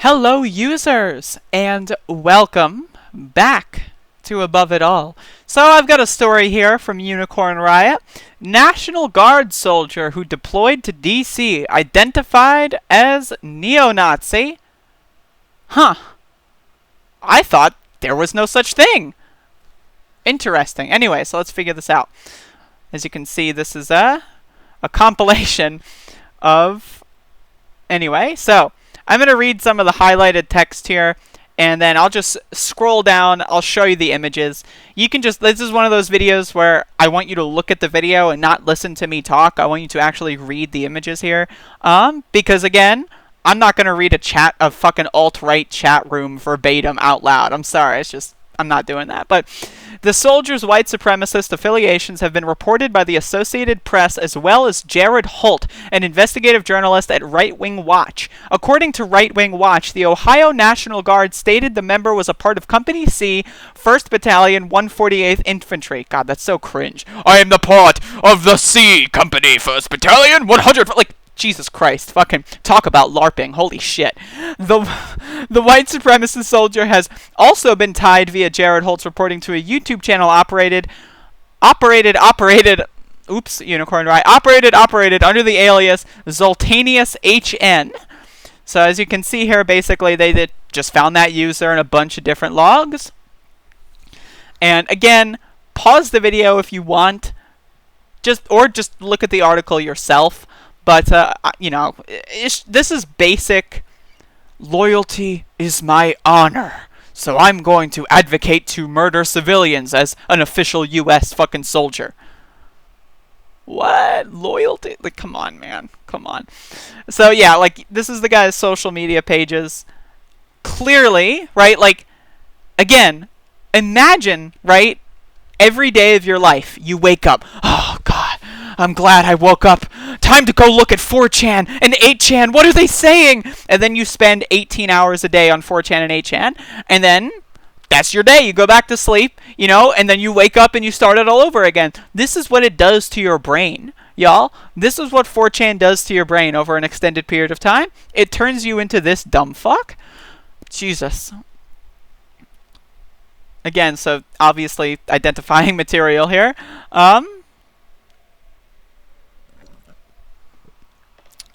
Hello users, and welcome back to Above It All. So I've got a story here from Unicorn Riot. National Guard soldier who deployed to DC identified as neo-Nazi. Huh. I thought there was no such thing. Interesting. Anyway, so let's figure this out. As you can see, this is a compilation of... Anyway, so I'm going to read some of the highlighted text here, and then I'll just scroll down. I'll show you the images. You can just, this is one of those videos where I want you to look at the video and not listen to me talk. I want you to actually read the images here. Because again, I'm not going to read a fucking alt-right chat room verbatim out loud. I'm sorry, it's just, I'm not doing that. But the soldier's white supremacist affiliations have been reported by the Associated Press as well as Jared Holt, an investigative journalist at Right Wing Watch. According to Right Wing Watch, the Ohio National Guard stated the member was a part of Company C, 1st Battalion, 148th Infantry. God, that's so cringe. I am the part of the C Company, 1st Battalion, 100... Like, Jesus Christ, fucking talk about LARPing, holy shit. The white supremacist soldier has also been tied via Jared Holt's reporting to a YouTube channel operated under the alias Zoltanius HN. So as you can see here, basically they just found that user in a bunch of different logs. And again, pause the video if you want, just look at the article yourself. But, this is basic. Loyalty is my honor. So I'm going to advocate to murder civilians as an official U.S. fucking soldier. What? Loyalty? Like, come on, man. Come on. So, yeah, like, this is the guy's social media pages. Clearly, right? Like, again, imagine, right? Every day of your life, you wake up. Oh, God. I'm glad I woke up. Time to go look at 4chan and 8chan. What are they saying? And then you spend 18 hours a day on 4chan and 8chan. And then that's your day. You go back to sleep, and then you wake up and you start it all over again. This is what it does to your brain, y'all. This is what 4chan does to your brain over an extended period of time. It turns you into this dumb fuck. Jesus. Again, so obviously identifying material here.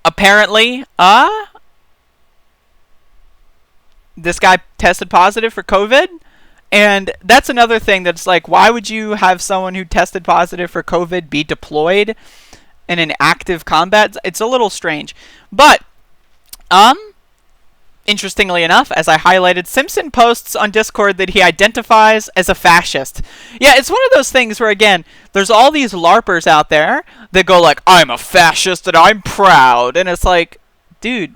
Apparently, this guy tested positive for COVID, and that's another thing that's like, why would you have someone who tested positive for COVID be deployed in an active combat? It's a little strange. But, interestingly enough, as I highlighted, Simpson posts on Discord that he identifies as a fascist. Yeah, it's one of those things where, again, there's all these LARPers out there that go like, I'm a fascist and I'm proud. And it's like, dude,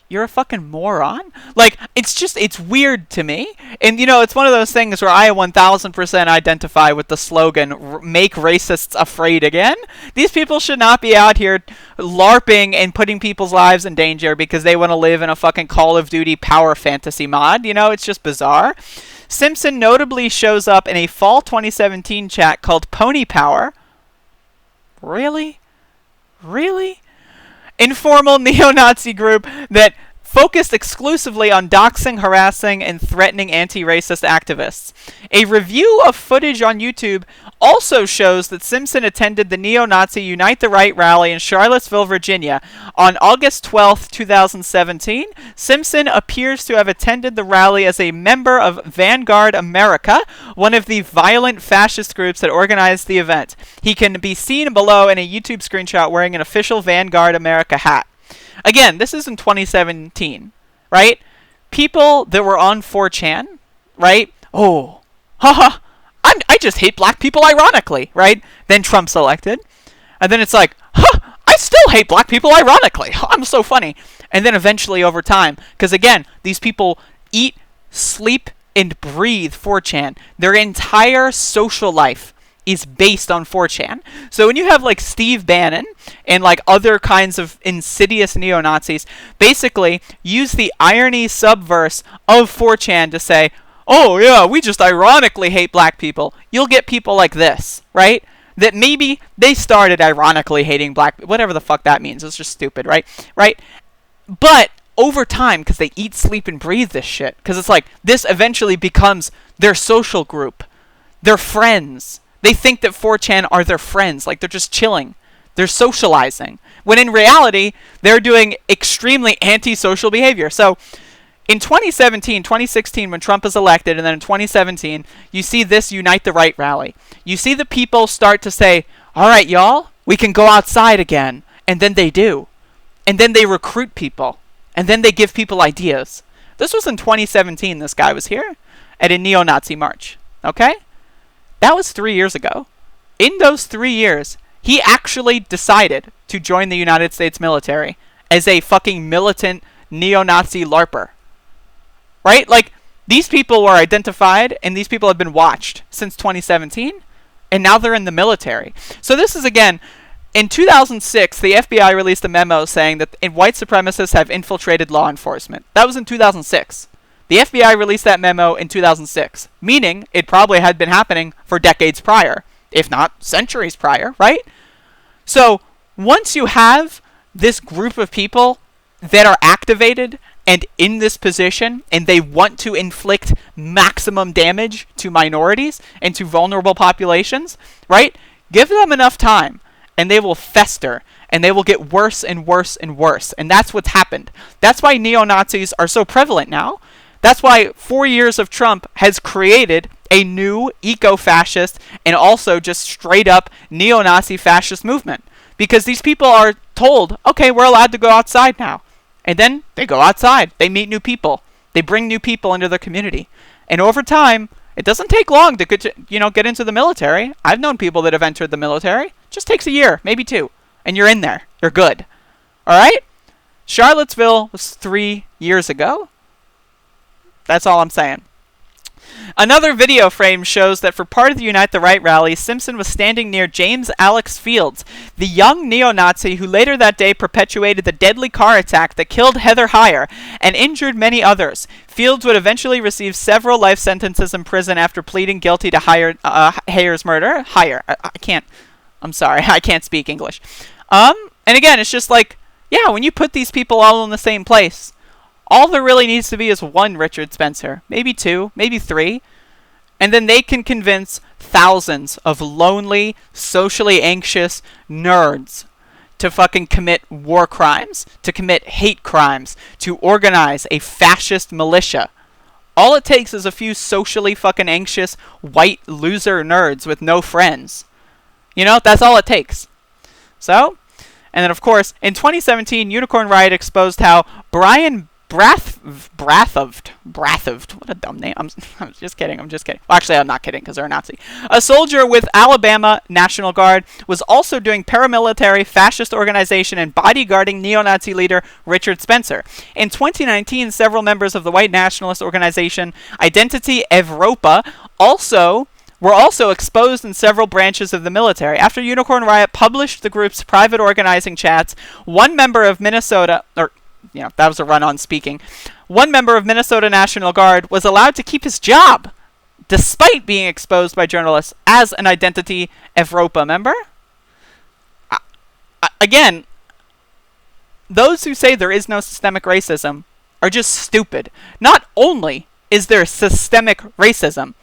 you're a fucking moron. Like, it's weird to me. And, it's one of those things where I 1000% identify with the slogan, make racists afraid again. These people should not be out here LARPing and putting people's lives in danger because they want to live in a fucking Call of Duty power fantasy mod. It's just bizarre. Simpson notably shows up in a fall 2017 chat called Pony Power. Really? Really? Informal neo-Nazi group that focused exclusively on doxing, harassing, and threatening anti-racist activists. A review of footage on YouTube also shows that Simpson attended the neo-Nazi Unite the Right rally in Charlottesville, Virginia. On August 12, 2017, Simpson appears to have attended the rally as a member of Vanguard America, one of the violent fascist groups that organized the event. He can be seen below in a YouTube screenshot wearing an official Vanguard America hat. Again, this is in 2017, right? People that were on 4chan, right? Oh, haha, I just hate black people ironically, right? Then Trump's elected. And then it's like, I still hate black people ironically. I'm so funny. And then eventually over time, because again, these people eat, sleep, and breathe 4chan. Their entire social life is based on 4chan. So when you have like Steve Bannon and like other kinds of insidious neo-Nazis basically use the irony subverse of 4chan to say, oh yeah, we just ironically hate black people, you'll get people like this, right? That maybe they started ironically hating black people, whatever the fuck that means. It's just stupid, right? Right? But over time, because they eat, sleep, and breathe this shit, because it's like, this eventually becomes their social group, their friends. They think that 4chan are their friends, like they're just chilling. They're socializing. When in reality, they're doing extremely antisocial behavior. So, in 2017, 2016, when Trump is elected, and then in 2017, you see this Unite the Right rally. You see the people start to say, all right, y'all, we can go outside again. And then they do. And then they recruit people. And then they give people ideas. This was in 2017, this guy was here at a neo-Nazi march. Okay? That was 3 years ago. In those 3 years, he actually decided to join the United States military as a fucking militant neo-Nazi LARPer. Right? Like, these people were identified, and these people have been watched since 2017, and now they're in the military. So this is, again, in 2006, the FBI released a memo saying that white supremacists have infiltrated law enforcement. That was in 2006. The FBI released that memo in 2006, meaning it probably had been happening for decades prior, if not centuries prior, right? So, once you have this group of people that are activated and in this position, and they want to inflict maximum damage to minorities and to vulnerable populations, right? Give them enough time, and they will fester, and they will get worse and worse and worse. And that's what's happened. That's why neo-Nazis are so prevalent now. That's why 4 years of Trump has created a new eco-fascist and also just straight-up neo-Nazi fascist movement. Because these people are told, okay, we're allowed to go outside now. And then they go outside. They meet new people. They bring new people into their community. And over time, it doesn't take long to get into the military. I've known people that have entered the military. It just takes a year, maybe 2. And you're in there. You're good. All right? Charlottesville was 3 years ago. That's all I'm saying. Another video frame shows that for part of the Unite the Right rally, Simpson was standing near James Alex Fields, the young neo-Nazi who later that day perpetuated the deadly car attack that killed Heather Heyer and injured many others. Fields would eventually receive several life sentences in prison after pleading guilty to Heyer's murder. I'm sorry, I can't speak English. And again, it's just like, yeah, when you put these people all in the same place, all there really needs to be is one Richard Spencer, maybe 2, maybe 3, and then they can convince thousands of lonely, socially anxious nerds to fucking commit war crimes, to commit hate crimes, to organize a fascist militia. All it takes is a few socially fucking anxious, white loser nerds with no friends. You know, that's all it takes. So, and then of course, in 2017, Unicorn Riot exposed how Brian Brathovd, what a dumb name. I'm just kidding. Well, actually, I'm not kidding, because they're a Nazi. A soldier with Alabama National Guard was also doing paramilitary fascist organization and bodyguarding neo-Nazi leader Richard Spencer. In 2019, several members of the white nationalist organization Identity Evropa were also exposed in several branches of the military. After Unicorn Riot published the group's private organizing chats, one member of Minnesota National Guard was allowed to keep his job, despite being exposed by journalists as an Identity Evropa member. Again, those who say there is no systemic racism are just stupid. Not only is there systemic racism,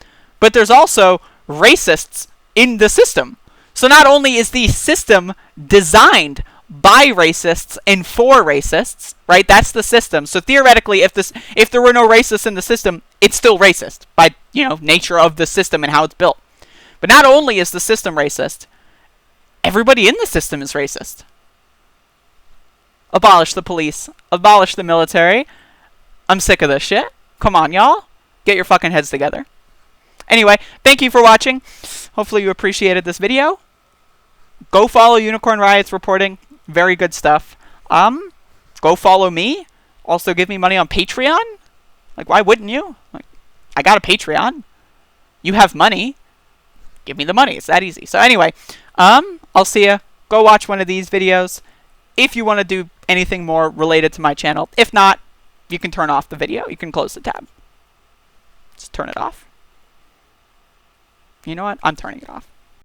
but there's also racists in the system. So not only is the system designed by racists and for racists, right? That's the system. So theoretically, if there were no racists in the system, it's still racist by, nature of the system and how it's built. But not only is the system racist, everybody in the system is racist. Abolish the police. Abolish the military. I'm sick of this shit. Come on, y'all. Get your fucking heads together. Anyway, thank you for watching. Hopefully you appreciated this video. Go follow Unicorn Riot's reporting. Very good stuff. Go follow me. Also give me money on Patreon. Like, why wouldn't you? Like, I got a Patreon. You have money. Give me the money. It's that easy. So anyway, I'll see ya. Go watch one of these videos if you want to do anything more related to my channel. If not, you can turn off the video. You can close the tab. Just turn it off. You know what? I'm turning it off.